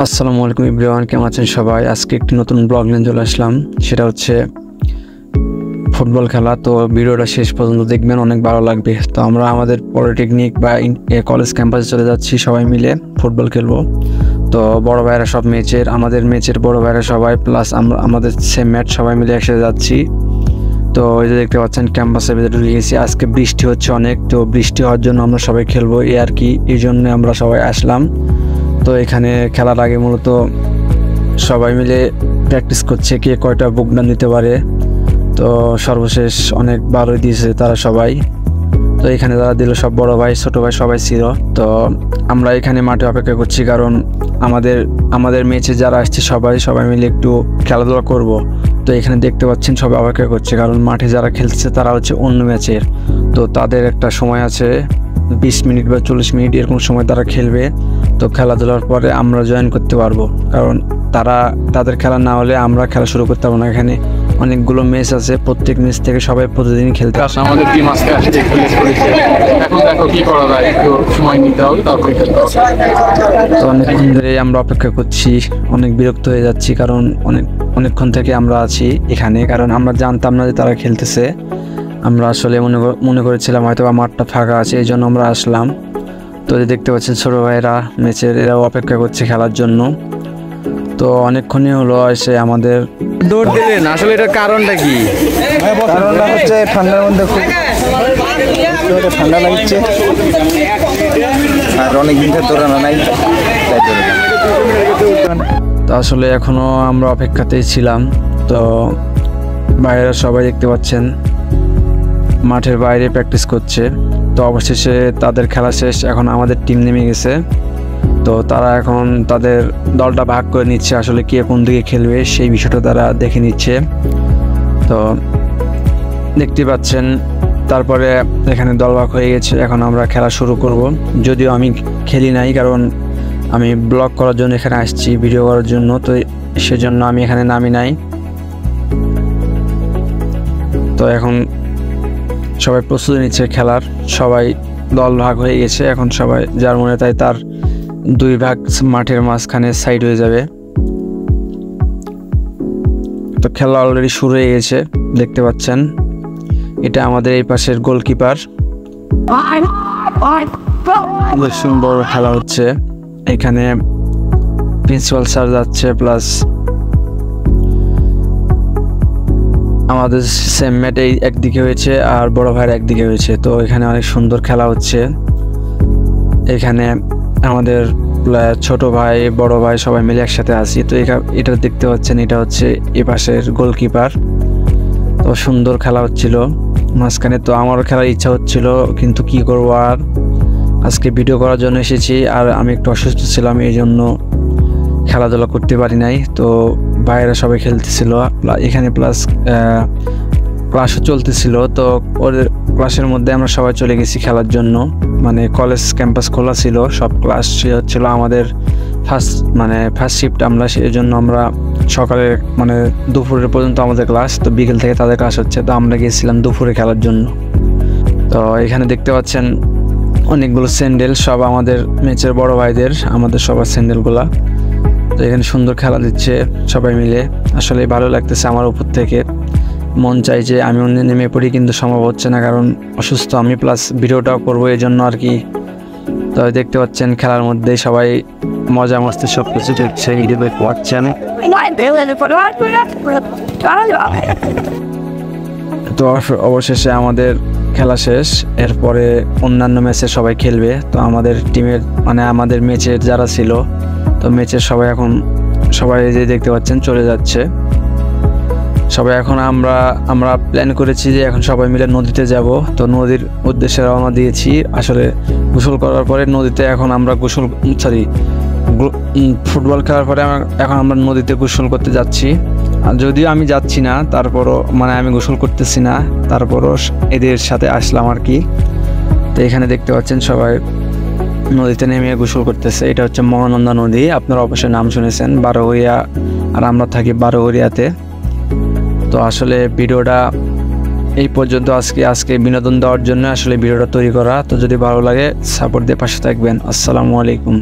আসসালামু আলাইকুম এভরিওয়ান, কেমন আছেন সবাই? আজকে একটি নতুন ব্লগ নিয়ে চলে আসলাম, সেটা হচ্ছে ফুটবল খেলা। তো ভিডিওটা শেষ পর্যন্ত দেখবেন, অনেক ভালো লাগবে। তো আমরা আমাদের পলিটেকনিক বা কলেজ ক্যাম্পাসে চলে যাচ্ছি, সবাই মিলে ফুটবল খেলবো। তো বড় ভাইরা সব আমাদের ম্যাচের বড় ভাইরা সবাই, প্লাস আমরা আমাদের সেম ম্যাচ সবাই মিলে একসাথে যাচ্ছি। তো এই যে দেখতে পাচ্ছেন ক্যাম্পাসের ভিতরে ঢুকে গেছি। আজকে বৃষ্টি হচ্ছে অনেক, তো বৃষ্টি হওয়ার জন্য আমরা সবাই খেলবো এই আর কি, এই জন্য আমরা সবাই আসলাম। তো এখানে খেলার আগে মূলত সবাই মিলে প্র্যাকটিস করছে কে কয়টা বুকডাউন দিতে পারে। তো সর্বশেষ অনেক ভালোই দিয়েছে তারা সবাই। তো এখানে যারা দিল সব বড় ভাই ছোট ভাই সবাই ছিল। তো আমরা এখানে মাঠে অপেক্ষা করছি, কারণ আমাদের ম্যাচে যারা আসছে সবাই মিলে একটু খেলাধুলা করব। তো এখানে দেখতে পাচ্ছেন সবাই অপেক্ষা করছে, কারণ মাঠে যারা খেলছে তারা হচ্ছে অন্য ম্যাচের। তো তাদের একটা সময় আছে 20 মিনিট বা 40 মিনিট, এরকম সময় তারা খেলবে। তো খেলাধুলার পরে আমরা জয়েন করতে পারবো, কারণ তাদের খেলা না হলে আমরা খেলা শুরু করতে পারবো না। এখানে অনেকগুলো ম্যাচ আছে, প্রত্যেক ম্যাচ থেকে সবাই প্রতিদিন খেলতে আসে। আমাদের টিম আজকে আসছে, এখন দেখো কি করা যায়, একটু সময় নিতে হবে, তারপরে খেলতে হবে। তো অনেকক্ষণ ধরে আমরা অপেক্ষা করছি, অনেক বিরক্ত হয়ে যাচ্ছি, কারণ অনেকক্ষণ থেকে আমরা আছি এখানে, কারণ আমরা জানতাম না যে তারা খেলতেছে। আমরা আসলে মনে করেছিলাম হয়তো মাঠটা ফাঁকা আছে, এই জন্য আমরা আসলাম। তো দেখতে পাচ্ছেন ছোট ভাইরা ম্যাচের, এরাও অপেক্ষা করছে খেলার জন্য। তো অনেকক্ষণই হলো এসে আমাদের দৌড় দিলেন, আসলে এটার কারণটা কি? কারণটা হচ্ছে ঠান্ডার মধ্যে খুব ঠান্ডা লাগছে, আর অনেকদিন ধরে দৌড়ানো নাই। তো আসলে এখনো আমরা অপেক্ষাতেই ছিলাম। তো বাইরে সবাই দেখতে পাচ্ছেন মাঠের বাইরে প্র্যাকটিস করছে। তো অবশেষে তাদের খেলা শেষ, এখন আমাদের টিম নেমে গেছে। তো তারা এখন তাদের দলটা ভাগ করে নিচ্ছে, আসলে কে কোন দিকে খেলবে সেই বিষয়টা তারা দেখে নিচ্ছে। তো দেখতে পাচ্ছেন তারপরে এখানে দল ভাগ হয়ে গেছে, এখন আমরা খেলা শুরু করব। যদিও আমি খেলি নাই, কারণ আমি ব্লগ করার জন্য এখানে আসছি, ভিডিও করার জন্য। তো সেজন্য আমি এখানে নামি নাই। তো এখন সবাই প্রস্তুতি নিচ্ছে খেলার, সবাই দল ভাগ হয়ে গেছে। এখন সবাই যার মনে তাই তার 2 ভাগ মাঠের মাঝখানে সাইড হয়ে যাবে। তো খেলা অলরেডি শুরু হয়ে গেছে, দেখতে পাচ্ছেন। এটা আমাদের এই পাশের গোলকিপার। সুন্দর খেলা হচ্ছে এখানে, প্রিন্সিপাল স্যার যাচ্ছে, প্লাস আমাদের সেম ম্যাট এই একদিকে হয়েছে আর বড় ভাইয়ের একদিকে হয়েছে। তো এখানে অনেক সুন্দর খেলা হচ্ছে। এখানে আমাদের ছোট ভাই বড় ভাই সবাই মিলে একসাথে আছি। তো এটা দেখতে পাচ্ছেন, এটা হচ্ছে এ পাশের গোলকিপার। তো সুন্দর খেলা হচ্ছিল মাঝখানে। তো আমারও খেলার ইচ্ছা হচ্ছিল, কিন্তু কি করবো, আর আজকে ভিডিও করার জন্য এসেছি, আর আমি একটু অসুস্থ ছিলাম, এই জন্য খেলাধুলা করতে পারি নাই। তো বাইরে সবাই খেলতেছিল এখানে, প্লাস ক্লাসও চলতেছিল। তো ওদের ক্লাসের মধ্যে আমরা সবাই চলে গেছি খেলার জন্য, মানে কলেজ ক্যাম্পাস খোলা ছিল, সব ক্লাস হচ্ছিল। আমাদের ফার্স্ট শিফট আমরা, সেই জন্য আমরা সকালে দুপুরের পর্যন্ত আমাদের ক্লাস, তো বিকেল থেকে তাদের ক্লাস হচ্ছে। তো আমরা গিয়েছিলাম দুপুরে খেলার জন্য। তো এখানে দেখতে পাচ্ছেন অনেকগুলো স্যান্ডেল, সব আমাদের ম্যাচের বড় ভাইদের, আমাদের সবার স্যান্ডেলগুলা। তো এখানে সুন্দর খেলা দিচ্ছে সবাই মিলে, আসলে ভালো লাগতেছে। আমার উপর থেকে মন চাই যে আমি অন্য নেমে পড়ি, কিন্তু সম্ভব হচ্ছে না, কারণ অসুস্থ আমি, প্লাস ভিডিওটাও করবো এই জন্য আর কি। তো দেখতে পাচ্ছেন খেলার মধ্যে সবাই মজা মস্তি সব কিছু দেখছে, পাচ্ছেন। তো অবশেষে আমাদের খেলা শেষ, এরপরে অন্যান্য ম্যাচে সবাই খেলবে। তো আমাদের টিমের আমাদের ম্যাচের যারা ছিল, তো ম্যাচের সবাই যে দেখতে পাচ্ছেন চলে যাচ্ছে সবাই। এখন আমরা প্ল্যান করেছি যে এখন সবাই মিলে নদীতে যাব। তো নদীর উদ্দেশ্যে রওনা দিয়েছি। আসলে গোসল করার পরে নদীতে এখন আমরা ফুটবল খেলার পরে এখন আমরা নদীতে গোসল করতে যাচ্ছি। আর যদিও আমি যাচ্ছি না, তারপরও আমি গোসল করতেছি না, তারপরও এদের সাথে আসলাম আর কি। তো এখানে দেখতে পাচ্ছেন সবাই নদীতে নেমে গোসল করতেছে। এটা হচ্ছে মহানন্দা নদী, আপনারা অবশ্যই নাম শুনেছেন, বারোঘরিয়া, আর আমরা থাকি বারোঘরিয়াতে। তো আসলে ভিডিওটা এই পর্যন্ত, আজকে বিনোদন দেওয়ার জন্য আসলে ভিডিওটা তৈরি করা। তো যদি ভালো লাগে সাপোর্ট দিয়ে পাশে থাকবেন। আসসালামু আলাইকুম।